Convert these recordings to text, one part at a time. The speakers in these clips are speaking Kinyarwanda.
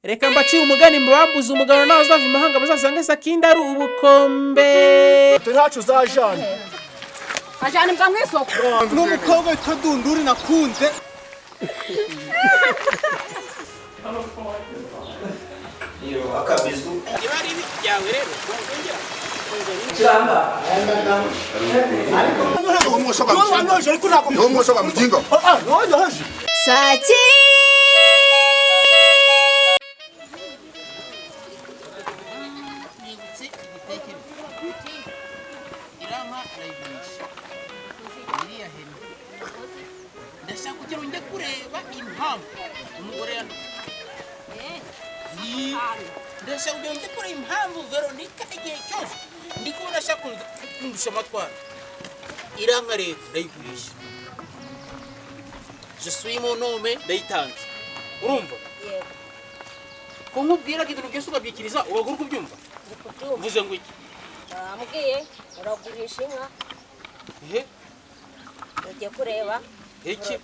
reka mbacire umugani mbambuza umugabo nawe uzava imahanga bazasanga Sakinda ari ubukombe. Ntacu zajana ajana imbwa mw'isoko n'umukobwa witwa Dunduri nakunze. Iyo akabizu Ibari byawe rero cyamba Saki irama arayigurisha iriya hene ndashaka kugira ngo njye kureba impamvu umugore ndashaka kugira ngo njye kureba impamvu Veronica igihe cyose ndi kubona ashaka kundusha amatwara. Iranga rero ndayigurisha, je suis mon homme ndayitanze. Urumva ko nkubwira ko ibintu byose ukabyikiriza ubagura kubyumva mvuze ngo iki amubwiye uragurisha inka ujye kureba iki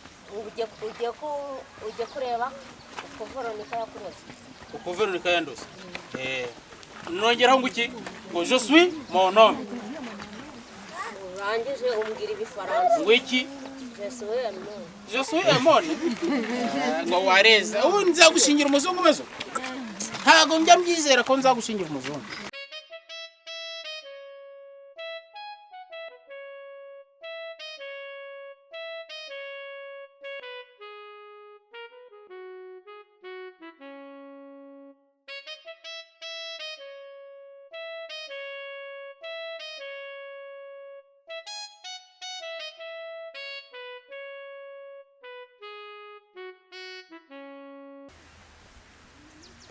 ujye kureba uko Veronica yakuroze, uko Veronica yandoze. Nongeraho ngo iki ngo je suis mon homme. urangije umbwira ibifaransa ngo iki je suis un homme ngo wareza ubu nzagushingira umuzungu mezo ntago njya mbyizera ko nzagushingira umuzungu.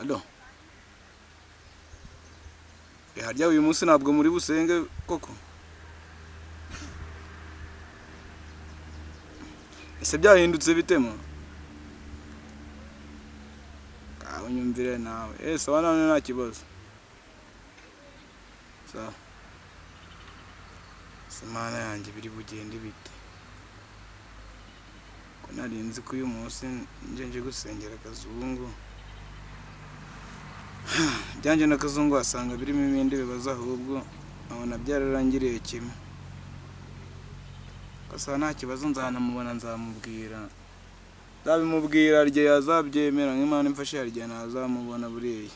Allo. Harya uyu munsi ntabwo muri busenge koko. Ese byahindutse bitemo? Unyumvire nawe. Sawa none nta kibazo. Sawa. Semana yanjye biri bugende bite. Ko narinzi ko uyu munsi nje gusengera Kazungu. Byanje na Kazungu asanga birimo ibindi bibazo ahubwo abona byararangiriye kimwe. Kasa nta kibazo nzanamubona nzamubwira. Ndabimubwira rye yazabyemera nk'Imana imfashe yarye nazamubona buriya.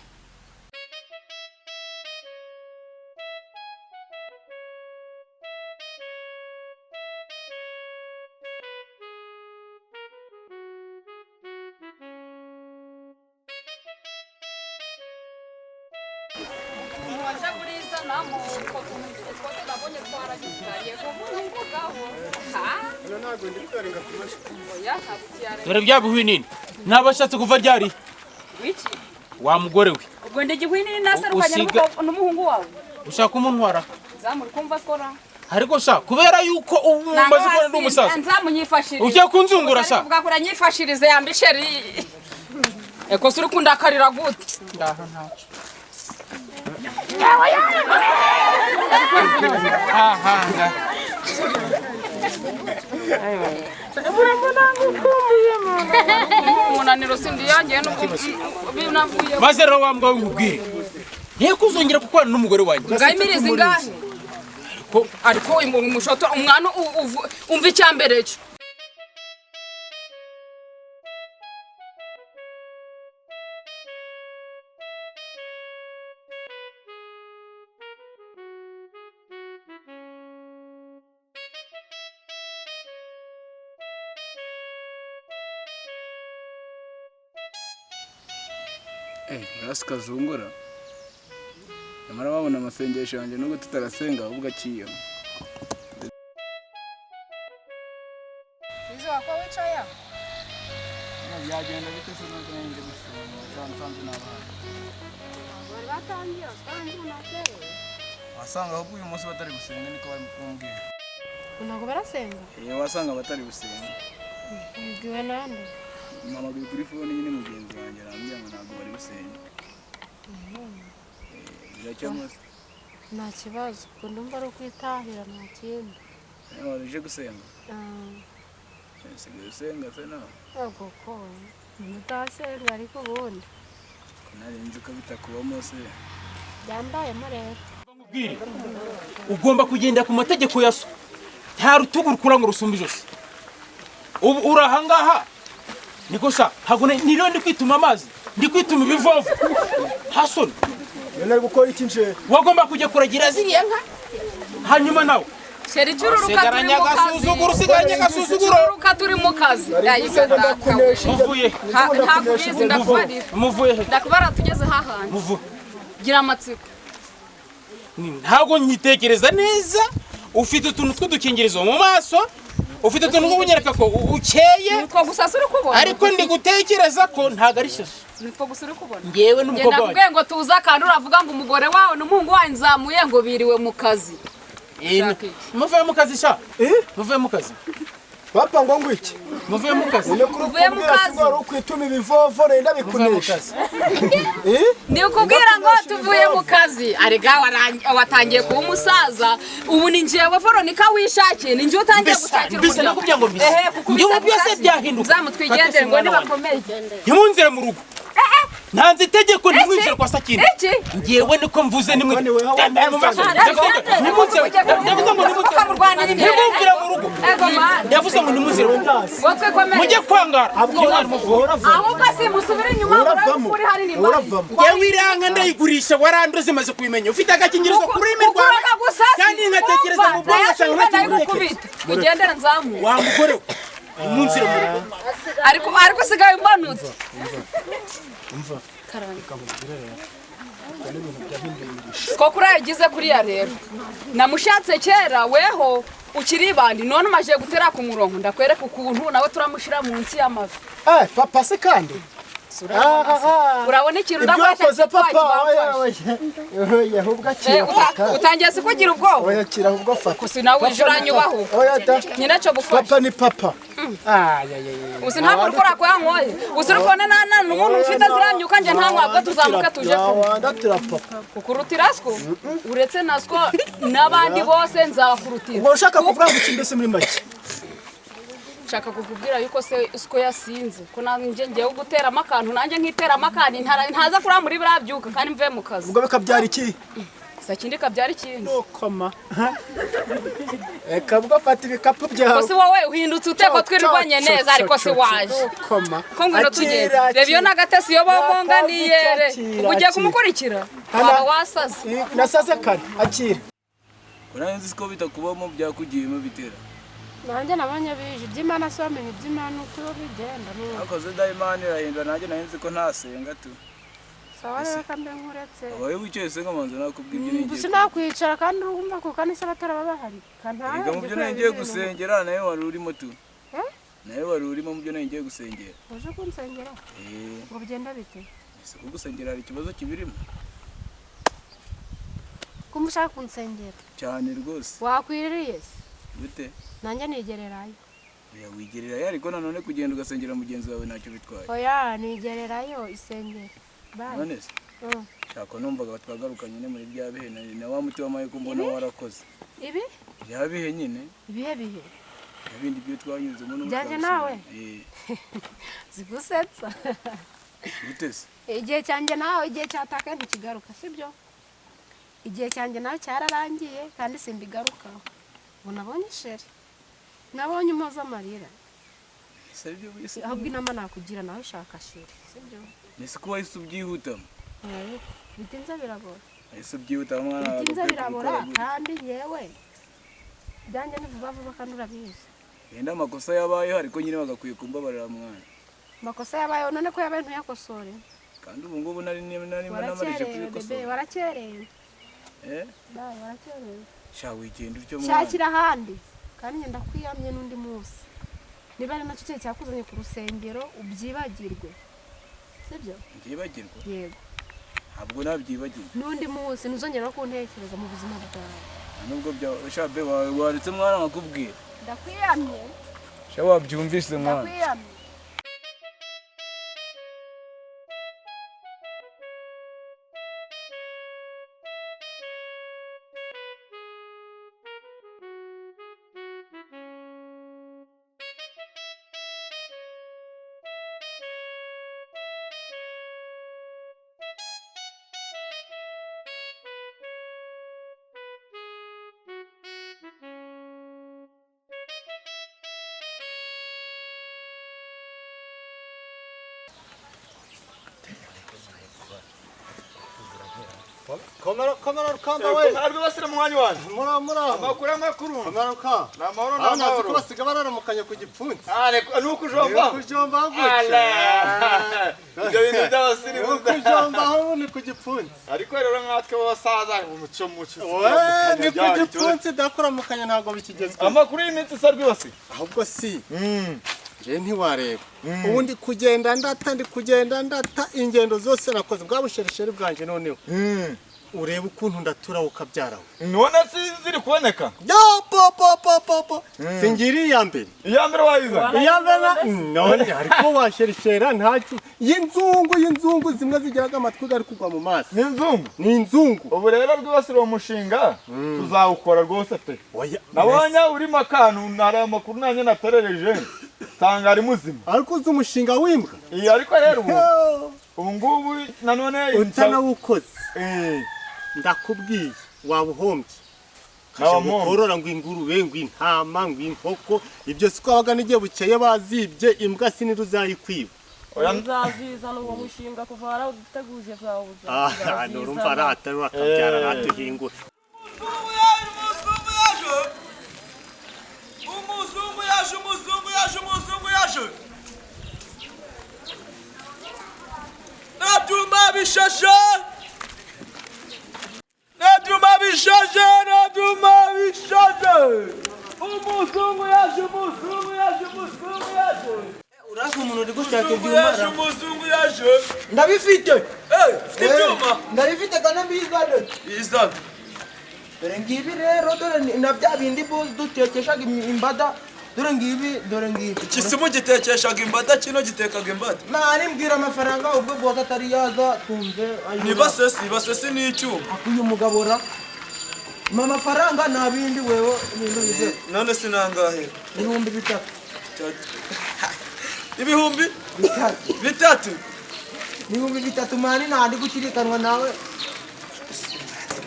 Dore byabuhuye nini ntabashatse kuva ryari wiki wa mugore we ubwo ndigihwini nasarukanye n'umuhungu wawe ushaka umuntwara zamuri kumva skora ariko sha kubera yuko ubu mbaze ko ndi umusaza nzamunyifashirize ujye kunzungura sha uvuga ko uranyifashirize yambisheri eko suri kundakarira gute ndaha ntacu umunaniro sindi yanjye binavuye maze rero wambwa w'ubwire ntiye kuzongera gukorana n'umugore wanjye ngayimiriza ingahe ariko umushoto umwana umva icyambere cyo Rasi Kazungura. Nyamara babona amasengesho yanjye nubwo tutarasenga ahubwo akiyemo. Izo wako wicaye Byagenda bite se n'ubwo nje gusenga zansanze n'abana. bari batangiye twanjye nakere Wasanga ahubwo uyu munsi batari gusenga niko bari kumbwira. Ntabwo barasenga? Wasanga batari gusenga. Mbwiwe nande? Mama biri kuri phone nyine mugenzi wanjye arambwira ngo ntabwo bari gusenga. Biracyamase. Nta kibazo, ubwo ndumva ari ukwitahira nta kindi. Uje gusenga? Sigaye usenga se nawe? Yego ko, utasenga ariko ubundi. narinzi ko bitakubamo se. byambayemo rero. ugomba kugenda ku mategeko ya so nta rutugu rukura ngo rusumbe ijosi. ubu urahangaha niko sha ntabwo niriwe ndi kwituma amazi ndi kwituma ibivovo nta soni. Nari gukora iki nje? wagomba kujya kuragira ziriya nka hanyuma nawe Sheri cururuka turi sigaranya mu kazi. agasuzuguro sigaranya agasuzuguro. Cururuka turi mu kazi. muvuye Ntabwo ubizi ndakubarira. muvuye Ndakubara tugeze hahandi. muvuye Gira amatsiko. ntabwo nyitekereza neza. ufite utuntu tw'udukingirizo mu maso ufite utuntu two kunyereka ko ukeye Nitwo gusa suri kubona. ariko ndi gutekereza ko ntago ari shashi. Nitwo gusa uri kubona. ngewe n'umukobwa Genda wanjye kubwe ngo tuza kandi uravuga ngo umugore wawe n'umuhungu wawe nzamuye ngo biriwe mu kazi. muvuye mu kazi sha muvuye mu kazi Papa ngo ngwiki? muvuye mu kazi Uvuye mu kazi. Wari ukwituma ibivovo renda muvuye mu bikunesha. kazi. Ndi kubwira ngo tuvuye mu kazi. Arega watangiye kuba umusaza. Ubu ni njyewe Veronica wishakiye. Ni njye utangiye gushakira mbisa nakubwira ngo mbisa njyewe byose byahinduka. Zamutwigendere ngo nibakomeye. ntimunzire mu rugo ntanze itegeko ntimwinjire kwa sakina. Iki? ngewe niko mvuze nimwe tembera mu maso Nimunzire. ntimwumvire mu rugo Ego man. ndavuze ngo ntimuzire mu rugo Wotwe komeye. mujye kwangara Ahubwo si musubire inyuma Uravamo. uri hari ni mari. Uravamo. ngewe iranga ndayigurisha waranduze zimaze kubimenya ufite agakingirizo ku rurimi rwawe Ukuraga gusa kandi nkatekereza mu bwonko cyangwa ntakimureke. Ugendere nzamu. wa mugore we ntimunzire mu rugo Ariko sigaye mbanutse. Ko kuri yagize kuriya rero namushatse kera weho ukiri bandi none umaje gutera ku murongo ndakwereka ukuntu nawe turamushira munsi y'amavi. Papa se kandi? Urabona ikintu Ibyo ndakwata wakoze papa. kibamfashe. Ahubwo akira. Utangiye se kugira ubwoba Oya kira ahubwo fata. gusa nawe ujuranyubaho Oya da. nyina cyo gufasha Papa ni papa. usi ntabwo ukora ko yankoye usi urikone nana n'umuntu ufite ziramyuka nje nta mwabwo tuzamuka tuje Ndatira papa. kukurutira sko uretse nasko n'abandi bose nzakurutira. Ngo ushaka kuvuga ngo kimbese muri make. Nshaka kukubwira yuko se usko yasinze ko nanje ngiye guteramo akantu nanjye nkiteramo akandi ntaza kuri muri birabyuka kandi mve mu kazi. Ubwo bikabyara iki? Sakindi kabyara ikindi. Koma. Kabwo fata ibikapu byawe. Ko si wowe uhindutse uteko twirirwanye neza ariko si waje. Koma. Ko ngwino tugenda. Reba iyo nagatesi yo bongonganiyere. Ugiye kumukurikira. Waba wasaze. Nasaze kare. Akira. Uranzi ko bitakubamo byakugiyemo bitera. nanjye nabonye bije iby'Imana se wamenye iby'Imana uko bigenda Akoze Dayimani irahindura nanjye nahinze ko ntasenga tu. sawa rero kambe nkuretse Abaye bucye senga manzo nakubwira ibyo ningiye. gusa nakwicara kandi urumva ko kanisa abatara baba bahari Ega mu byo nagiye gusengera nawe wari urimo tu. Nawe wari urimo mu byo nagiye gusengera. uje kunsengera ngo bigenda bite Ese kugusengera hari ikibazo kibirimo kumushaka kunsengera cyane rwose. wakwiririye Gute? nanjye nigererayo Oya wigerera ariko nanone kugenda ugasengera mugenzi wawe ntacyo bitwaye. oya nigererayo isengero bye None se shaka numvaga twagaruka nyine muri bya bihe na wa muti wamaye ko mbona warakoze. ibi Bya bihe nyine ibihe bihe ibindi byo twanyuzemo n'umutwe. Byanjye nawe? zigusetsa Gute se? igihe cyanjye nawe igihe cyatakaye ntikigaruka sibyo igihe cyanjye nawe cyararangiye kandi simbigarukaho ubu nabonye sheri nabonye umoza amarira Ese ibyo wese ahubwo inama nakugira nawe ushaka sheri sibyo nese ko wahise ubyihutamo. bitinze birabora Ese ubyihutamo mwana wawe. bitinze birabora kandi yewe byanjye ni vuba vuba kandi urabizi Yenda amakosa yabayeho ariko nyine bagakwiye kumbabarira mwana. amakosa yabayeho none ko yabaye ntuyakosore Kandi ubu ngubu nari namarije warakerewe bebe kubikosora. warakerewe Eh? dawe warakerewe Sha wigenda utyo mwana. shakira ahandi kandi ngenda kwiyamye n'undi munsi niba ari nacyo cyakuzanye ku rusengero ubyibagirwe sibyo Byibagirwa. yego Ntabwo nabyibagirwa. n'undi munsi ntuzongera no kuntekereza mu buzima bwawe Nubwo bya shabe waretse mwana nkakubwira. ndakwiyamye Sha wabyumvise mwana. ndakwiyamye Komera rukamba we. Arwe basira mu mwanya wanjye. Mura. Amakuru. Komera ka. Na mahoro na Abana mahoro. ziko basiga bararamukanye ku gipfunsi. Nuko ujomba. Kujomba gutya. Allah. Ibyo bintu by'abasiri Kujomba aho ni ku gipfunsi. Ariko rero nkatwe b'abasaza umuco. We ni ku gipfunsi dakuramukanye ntago bikigezwe. Amakuru y'iminsi sarwe basi. Ahubwo si. Je ntiwareba. Ubundi kugenda ndata ingendo zose nakoze bwabusherisheri bwanje noneho. Ureba ukuntu ndatura ukabyaraho. None ziri kuboneka. Yo po. Singiri ya mbere. Iya mbere wayiza. Iya mbere none ariko washerishera ntacyo. Y'inzungu zimwe zigiraga amatwi gari kugwa mu maso. Ni inzungu. Ubu rero rwibasira uwo mushinga tuzawukora rwose pe. Nabonye uri makanu ntari amakuru nanjye naterereje. Sanga ari muzima. Ariko uzi umushinga w'imbwa. Ariko rero ubu ngubu nanone utanawukoze. Ndakubwiye wabuhombye. Korora ngo ingurube ngo intama ngo inkoko ibyo sikwabaga n'igihe bukeye bazibye imbwa siniri uzayikwiba. Uzazizana uwo mushinga kuva waraduteguje zawuza. Urumva aratari wakabyara aratuhingura. Umuzungu yaje. Nabyuma bishashe. Umuzungu yaje. Urazi umuntu uri gushaka ibyuma. Umuzungu yaje. Ndabifite. Ufite ibyuma? Ndabifite kandi bizane. Bizane. Dore ngibi rero dore na bya bindi boss dutekeshaga imbada. Dore ngibi. Ikisimu gitekeshaga imbada kino gitekaga imbada. Nari mbwira amafaranga ubwo boss atari yaza tumve. Nibasesi ni icyuma. Akuye umugabora. Mama faranga nabindi wewe ibintu bize. None sinangahe. Ibihumbi 3. Ibihumbi 3. Ibihumbi 3 mani nandi gukirikanwa nawe.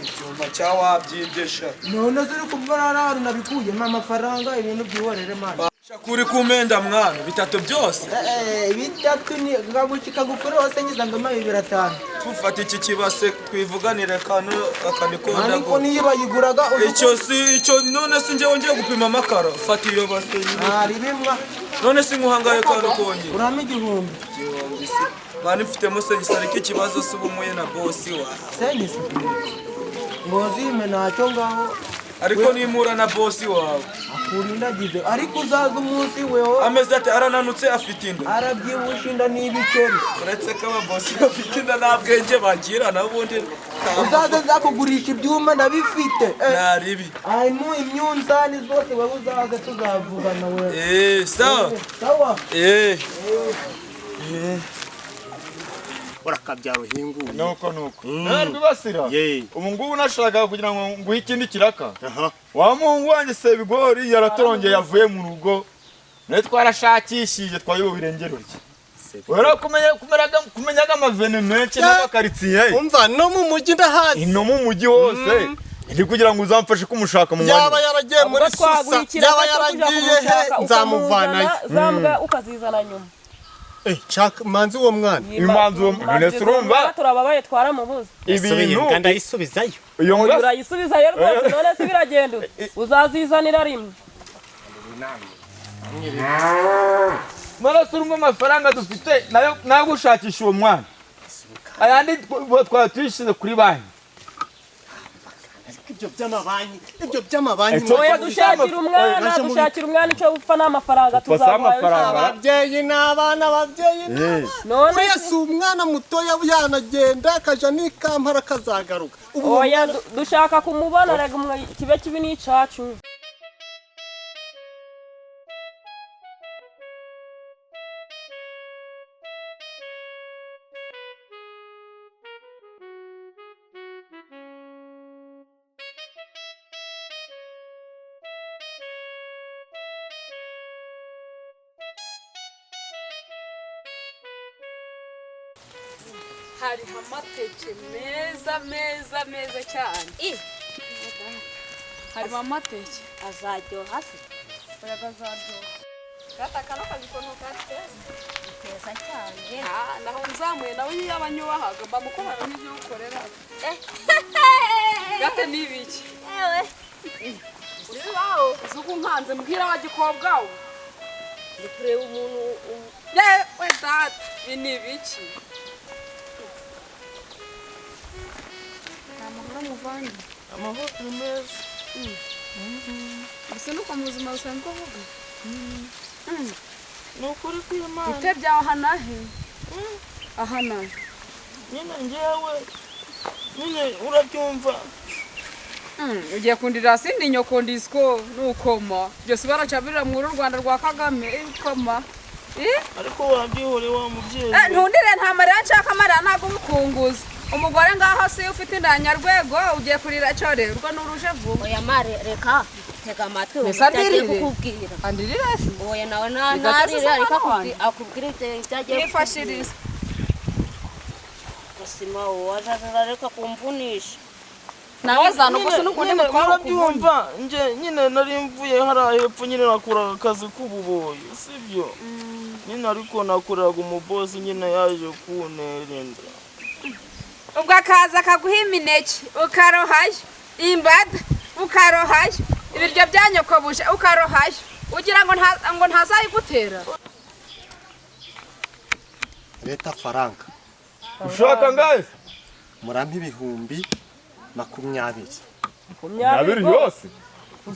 Icyuma cyawabyibjesha. None ziri kubarara nabikuye mama faranga ibintu byihorere mani. Shakuri kumenda mwana 3 byose. 3 ni ngabukika gukora hose nyizangama 5. Tufata iki kibase kwivuganire kano akanikonda ngo. Ariko niyo bayiguraga icyo none si ngiye wongeye gupima amakara. Fata iyo base nyine. Ari bimwa. None si nkuhangaye kano konye. Urame igihumbi. Mani mfitemo senyisariko ikibazo si ubumuye na boss wa. Senyisi. Ngozime ntacyo ngaho. Ariko nimura na boss wawe. Akurindagize ariko uzaza umunsi wewe. Ameze ati arananutse afite inda. Arabyibusha inda n'ibikeri. Uretse ko aba boss afite inda nta bwenge bagira nabundi. Uzaza zakugurisha ibyuma ndabifite. Naribi. Mu imyunzani zose wewe uzaza tuzavugana wewe. Sawa. Sawa. Urakabyara uhinguye. Nuko. Narwe basira. Ubu ngubu nashaka kugira ngo nguhe ikindi kiraka. Wa mungu wanjye se bigori yaratorongeye yavuye mu rugo. Ne twarashakishije twayobirengero rye. Wera kumenyaga amavene menshi n'abakaritsiye. Umva no mu mujyi ndahazi. No mu mujyi wose. Ndi kugira ngo uzamfashe kumushaka mu mwanya. Yaba yaragiye muri Susa. Yaba yaragiye nzamuvanayo. Zambwa ukazizana nyuma. Chaka manzi uwo mwana. Imanzi uwo mwana urumva. Turababaye twaramubuze. Ibintu ndayisubizayo. Iyo mbwa urayisubizayo rwose none se biragenda. Uzazizanira rimwe. Marasurumwe amafaranga dufite nayo gushakisha uwo mwana. Ayandi twatwishize kuri banki. Ibyo by'amabanki. Oya dushakira umwana icyo upfa n'amafaranga tuzabaha. Ababyeyi n'abana none si umwana mutoya yanagenda akaja n'ikampara kazagaruka. Oya dushaka kumubona rega kibe kibi n'icacu. Hari amateke meza cyane. Hari amateke azaryoha se. Oya azaryoha. Gataka no kagikono kari keza cyane. Naho nzamuye nawe yabanyubahaga bamukorana n'ibyo ukorera. Gate nibiki? Ewe. Uri wawo zuko nkanze mbwira wa gikobwa we. Ndi kureba umuntu We data binibiki? Amahoro muvandi. Amahoro meza. Gusa nuko mu buzima busanzwe uvuga. Nukuri kw'Imana. Utebya ahanahe? Ahanahe. Nyine njyewe nyine urabyumva. Ugiye kundira sindi nyoko ndisiko nukoma. Byose baracabirira mu Rwanda rwa Kagame ikoma. Ariko wabyihore wa mubyeyi. Ntundire nta marira nshaka marira ntago bikunguza. Umugore ngaho si ufite indanyarwego ugiye kurira cyore urwo nuruje vuba. Oya mare reka tega amatwi ugiye kukubwira. Andirira se? Oya nawe ntarire ariko akubwira ibyagiye yifashiriza. Gasima wajajara reka kumvunisha. Nawe zano gusa nukundi mutwara byumva nje nyine nari mvuye hara hepfo nyine nakora akazi k'ububoyi sibyo. Nyine ariko nakoraga umubosi nyine yaje kunterenda. Ubwo akaza akaguha imineke ukarohayo imbada ukarohayo ibiryo byanyokobuje ukarohayo ugira ngo ntazayigutera. Leta faranga. Ushaka ngahe? Murampa 20,20. 20 yose.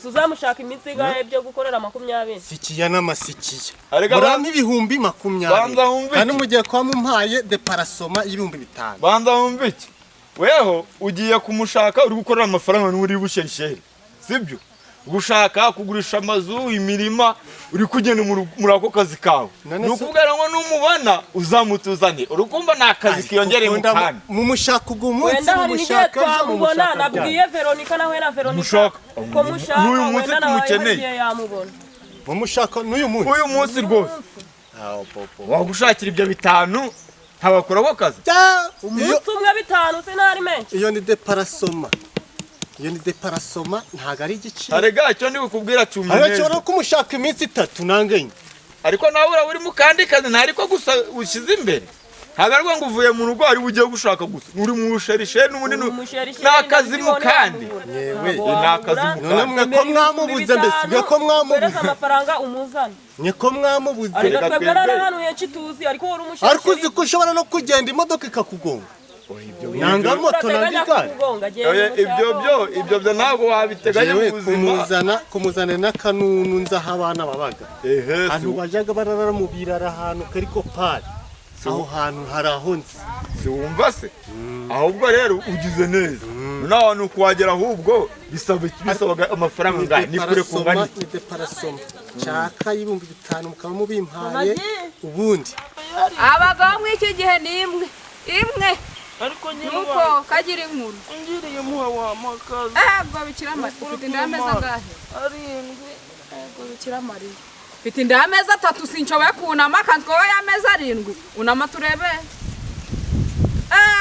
Uzamushaka iminsi igahe byo gukorera 20. Sikiya n'amasikiya. Murampa 20,20. Kandi mugiye kwa mumpaye de parasoma 5,000. Banza wumve iki? Weho ugiye kumushaka uri gukorera amafaranga n'uri busherishere. Sibyo? Gushaka kugurisha amazu imirima uri kugenda muri ako kazi kawe. Nukubwira ngo numubana uzamutuzane. Urukumva nakazi kiyongere mu kandi. Mumushaka ugumunsi mumushaka mumubona nabwiye Veronica nawe na Veronica. Ko mushaka n'uyu munsi tumukeneye. Mumushaka n'uyu munsi. Uyu munsi rwose. Wagushakira ibyo 5 ntabakora bo kazi. Umunsi umwe 5 sinari menshi. Iyo ni de parasoma. Iyo ni de parasoma ntago ari igiciro. Arega cyo ndi kukubwira cyumye neza. Aracyo kumushaka iminsi 3 nangenye. Ariko nawe uri mu kandi kazi ntariko gusa ushize imbere. Hagarwa ngo uvuye mu rugo ari ugiye gushaka gusa. Uri mu sherishe n'ubundi nakazi mu kandi. Yewe nakazi mu. None mwe ko mwamubuze mbese mwe ko mwamubuze. Amafaranga umuzana. Nye ko mwamubuze. Ariko twebwe hano yenshi tuzi ariko uri umushaka. Ariko uzi ko ushobora no kugenda imodoka ikakugonga. Nanga moto nangigana. Ibyo ntago wabiteganya mu buzima. Kumuzana n'akanunu nzaho abana babaga. Ahantu bajaga bararara mu birara ahantu kariko pari. Aho hantu harahonze. Siwumva se? Ahubwo rero ugize neza. Naho nukwagera ahubwo bisabaga amafaranga ngahe ni kure kungana. Ni de parasoma. Chaka 5,000 mukaba mubimpaye ubundi. Abagabo mw'iki gihe nimwe. Imwe. Ariko nyine nuko kagira inkuru. Ngiriye muha wa makazi. Bwo bikira mari. Ufite indameza ngahe? 7. Bwo bikira mari. Ufite indameza 3 sincobaye kunama kandi ko yameza 7. Unama turebe.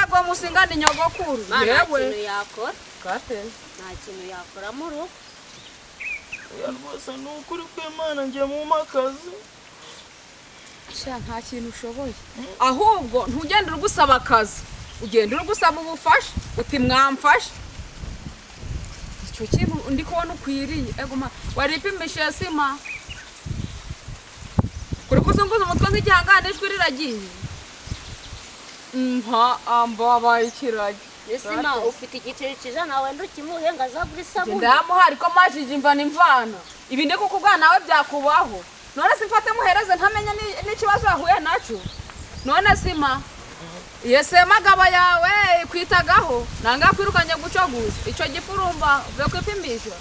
Bwo musingana inyogokuru. Yewe yakora. Kate. Nta kintu yakora mu rugo. Yarwasa nukuri kw'Imana ngiye mu makazi. Nta kintu ushoboye. Ahubwo ntugende urugusaba akazi. Ugenda urugusaba ubufasha. Uti mwamfasha. Icyo kintu ndi kubona ukwiriye. Egoma waripimishe sima. Kuri kuzunguza umutwe nk'igihangane ijwi riragiye. Ambabaye ikiragi. Sima ufite igiceri kijana wenda ukimuhenga azagura isabune. Ndamuha ariko majije imvana imvana. Ibi ndi kukubwana nawe byakubaho. None simfate muhereze ntamenya n'ikibazo yahuye naco. None sima. Yese magaba yawe kwitagaho nanga kwirukanye gucoguza. Ico gifurumba byo kwipimisha.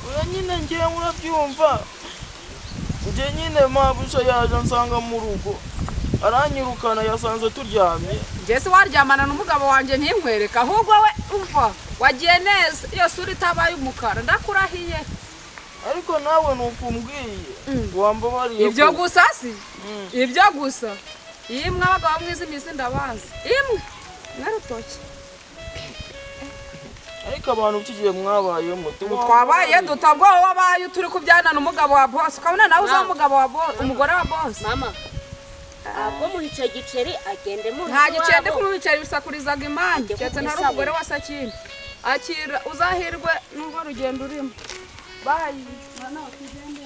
Oya nyine ngiye urabyumva. Ngiye nyine mabusha yaje nsanga mu rugo. Aranyirukana yasanze turyamye. Jese waryamana n'umugabo wanje ntimwereka ahubwo we umva wagiye neza iyo suri tabaye umukara ndakurahiye. Ariko nawe nukumbwiye wambabariye. Ibyo gusa si? Ibyo gusa. Imwe abagabo mwiza imisi ndabazi. Imwe. Narutoki. ariko abantu kigiye mwabayemo twabaye dutabwo wabaye turi kubyana n'umugabo wa boss ukabona nawe uza umugabo wa boss umugore wa boss mama abwo muhice giceri agende mu nta gicende kumubicari bisakurizaga imanje cyetse ntari umugore wa Sakina akira uzahirwe n'ubwo rugendo urimo bayi mwana wakigende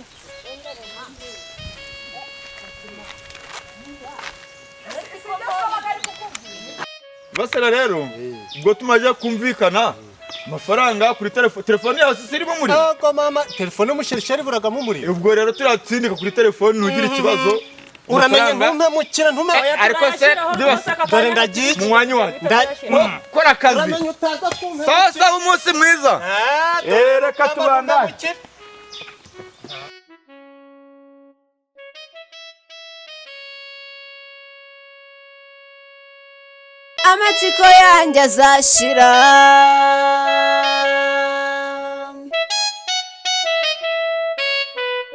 basera rero ubwo tumaze kumvikana amafaranga kuri telefone yawe sirimo muri yego mama telefone umushirisheri buragamo muri ubwo rero turatsindika kuri telefone ntugire ikibazo uramenye ntumpemukira ariko se dore ndagiye munywanyi wanjye kora akazi sasa umunsi mwiza reka tubandane amatsiko yanjye azashira